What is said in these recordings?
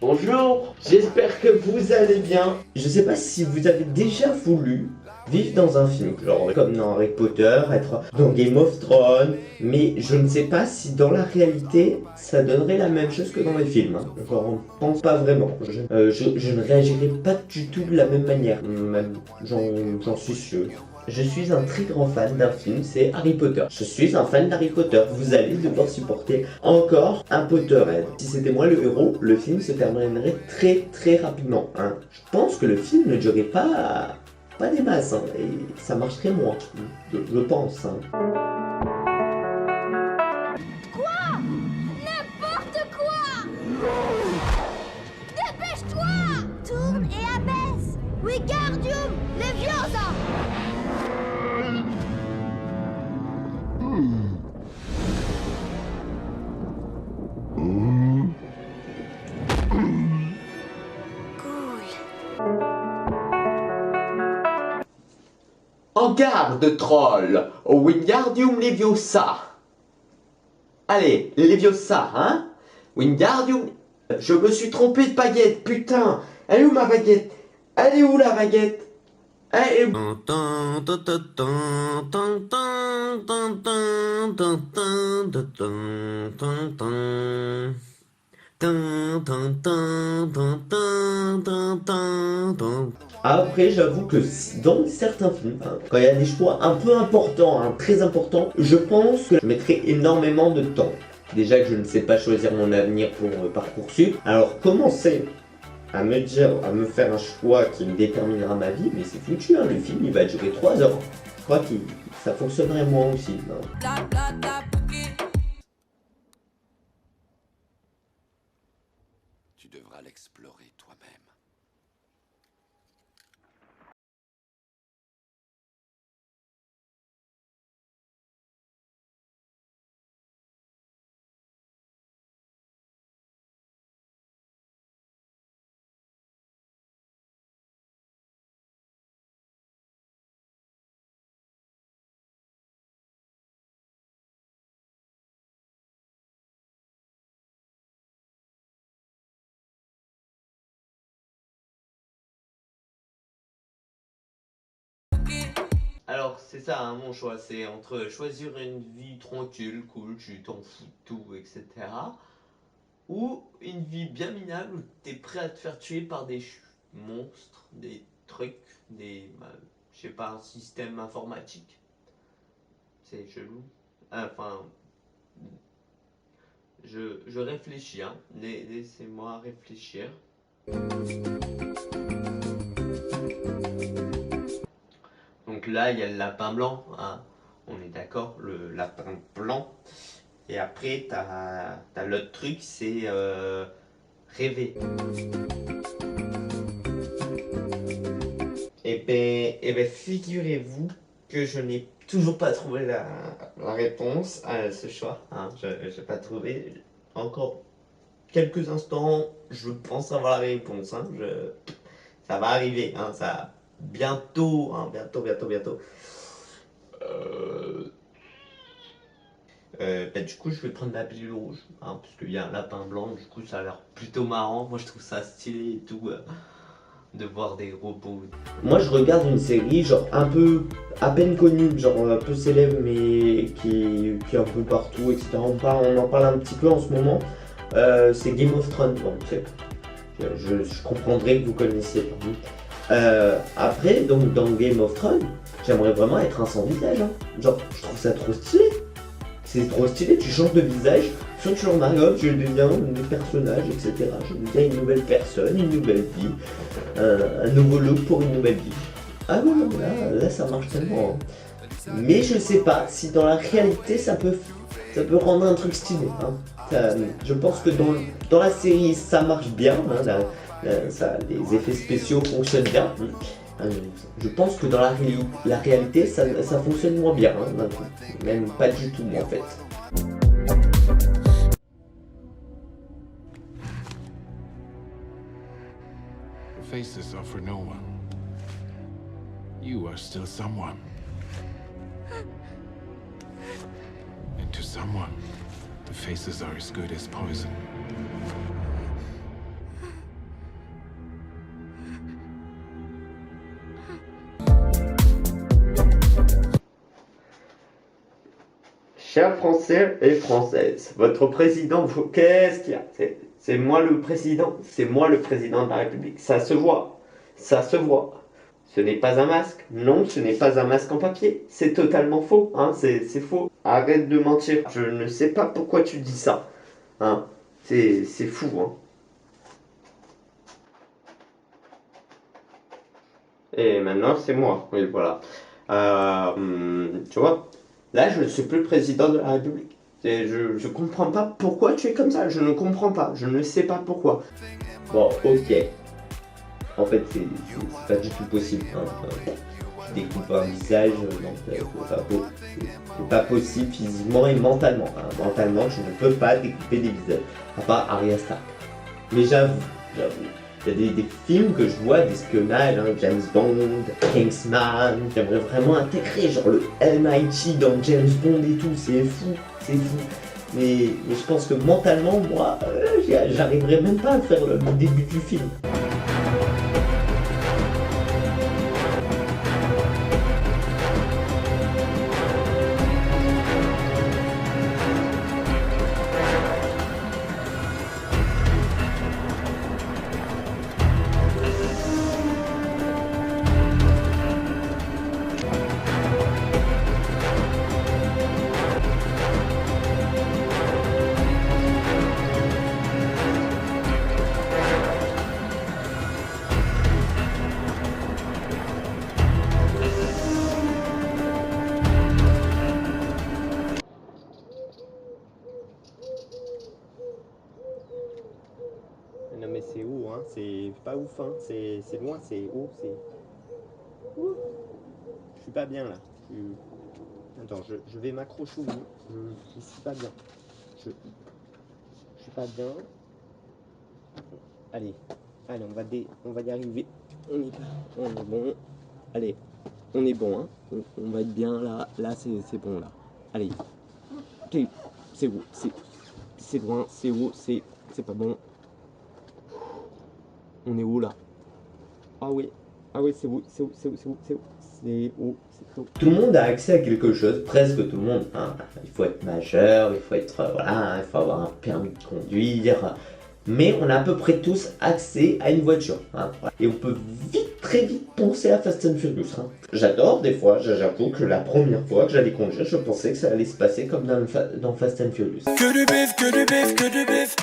Bonjour, j'espère que vous allez bien. Je sais pas si vous avez déjà voulu vivre dans un film, genre comme dans Harry Potter, être dans Game of Thrones, mais je ne sais pas si dans la réalité ça donnerait la même chose que dans les films. Hein. Genre, on pense pas vraiment. Je ne réagirais pas du tout de la même manière, même j'en suis sûr. Je suis un très grand fan d'un film, c'est Harry Potter. Je suis un fan d'Harry Potter. Vous allez devoir supporter encore un Potterhead. Si c'était moi le héros, le film se terminerait très très rapidement. Hein. Je pense que le film ne durerait pas des masses, hein, et ça marcherait moins, je pense. Hein. Quoi? N'importe quoi! Dépêche-toi! Tourne et abaisse! Wingardium Leviosa! En garde, troll! Wingardium Leviosa! Allez, Leviosa, hein? Wingardium... Je me suis trompé de baguette, putain! Elle est où ma baguette? Elle est où la baguette? Elle est où? Après, j'avoue que dans certains films, hein, quand il y a des choix un peu importants, hein, très importants, je pense que je mettrai énormément de temps. Déjà que je ne sais pas choisir mon avenir pour Parcoursup, alors commencer à me dire, à me faire un choix qui me déterminera ma vie, mais c'est foutu, hein, le film il va durer 3 heures. Je crois que ça fonctionnerait moi aussi. Hein. Tu devras l'explorer toi-même. Alors c'est ça hein, mon choix, c'est entre choisir une vie tranquille, cool, tu t'en fous de tout, etc. Ou une vie bien minable où t'es prêt à te faire tuer par des monstres, des trucs, je sais pas, un système informatique. C'est chelou. Enfin, je réfléchis, hein. Laissez-moi réfléchir. Donc là, il y a le lapin blanc, hein. On est d'accord, le lapin blanc. Et après, t'as l'autre truc, c'est rêver. Et ben figurez-vous que je n'ai toujours pas trouvé la réponse à ce choix. Hein. Je n'ai pas trouvé. Encore quelques instants, je pense avoir la réponse. Hein. Ça va arriver. Hein. Ça, bientôt, hein. Bientôt. Du coup, je vais prendre la pilule rouge. Hein, parce qu'il y a un lapin blanc. Du coup, ça a l'air plutôt marrant. Moi, je trouve ça stylé et tout. De voir des robots. Moi je regarde une série genre un peu à peine connue, genre un peu célèbre mais qui est un peu partout, etc. On en parle un petit peu en ce moment. C'est Game of Thrones. Bon, je comprendrais que vous connaissiez. Après, donc dans Game of Thrones, j'aimerais vraiment être un sans visage. Hein. Genre, je trouve ça trop stylé. C'est trop stylé, tu changes de visage, soit tu en arrives, je deviens un personnage, etc. Je deviens une nouvelle personne, une nouvelle vie, un nouveau look pour une nouvelle vie. Ah non, là ça marche tellement. Hein. Mais je sais pas si dans la réalité ça peut rendre un truc stylé. Hein. Je pense que dans la série ça marche bien, hein, les effets spéciaux fonctionnent bien. Je pense que dans la réalité, ça fonctionne moins bien, hein, même pas du tout en fait. Faces are for no one. You are still someone. And to someone, the faces are as good as poison. Chers Français et Françaises, votre président, qu'est-ce qu'il y a? C'est moi le président, c'est moi le président de la République. Ça se voit, ça se voit. Ce n'est pas un masque, non, ce n'est pas un masque en papier. C'est totalement faux, hein, c'est faux. Arrête de mentir, je ne sais pas pourquoi tu dis ça. Hein, c'est fou, hein. Et maintenant, c'est moi, oui, voilà. Tu vois, là, je ne suis plus président de la République. Et je comprends pas pourquoi tu es comme ça, je ne comprends pas, je ne sais pas pourquoi. Bon, ok. En fait, c'est pas du tout possible. Hein. Tu découpes un visage, c'est pas possible physiquement et mentalement. Hein. Mentalement, je ne peux pas découper des visages, à part Arya Stark. Mais j'avoue, il y a des films que je vois d'espionnage, hein, James Bond, Kingsman, j'aimerais vraiment intégrer genre le MIT dans James Bond et tout, c'est fou, c'est fou. Mais je pense que mentalement, moi, j'arriverais même pas à faire le début du film. Non mais c'est haut, hein, c'est pas ouf, hein, c'est loin, c'est haut, c'est... Ouh. Je suis pas bien là. Attends, je vais m'accrocher au mur. Je suis pas bien. Je suis pas bien. Allez, on va y arriver. On est bon. Allez, on est bon, hein. On va être bien là. Là, c'est bon là. Allez. C'est haut, c'est loin, c'est haut, c'est pas bon. On est où là? Ah oui, c'est où, c'est où. Tout le monde a accès à quelque chose, presque tout le monde. Hein. Il faut être majeur, il faut être, voilà, il faut avoir un permis de conduire. Mais on a à peu près tous accès à une voiture. Hein. Et on peut très vite penser à Fast and Furious. Hein. J'adore des fois, j'avoue que la première fois que j'allais conduire, je pensais que ça allait se passer comme dans Fast and Furious. Que du bif, que du bif, que du bif,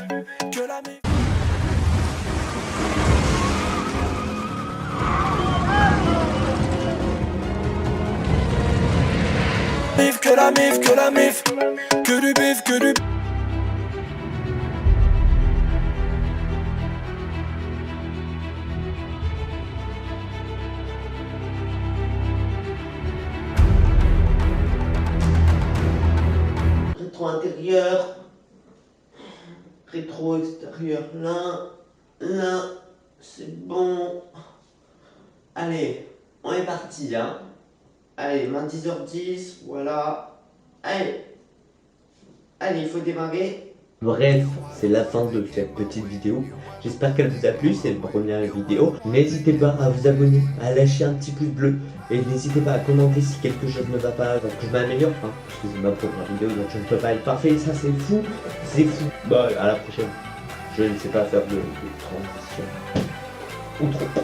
que la mif. Que la mif, que la mif, que du bif, que du... Rétro intérieur, rétro extérieur, là, c'est bon. Allez, on est parti, hein. Allez, 10h10, voilà. Allez, il faut démarrer. Bref, c'est la fin de cette petite vidéo. J'espère qu'elle vous a plu, c'est une première vidéo. N'hésitez pas à vous abonner, à lâcher un petit pouce bleu. Et n'hésitez pas à commenter si quelque chose ne va pas, donc que je m'améliore. Hein, parce que c'est ma première vidéo, donc je ne peux pas être parfait. Ça, c'est fou, c'est fou. Bah, à la prochaine. Je ne sais pas faire de transition. Ou trop.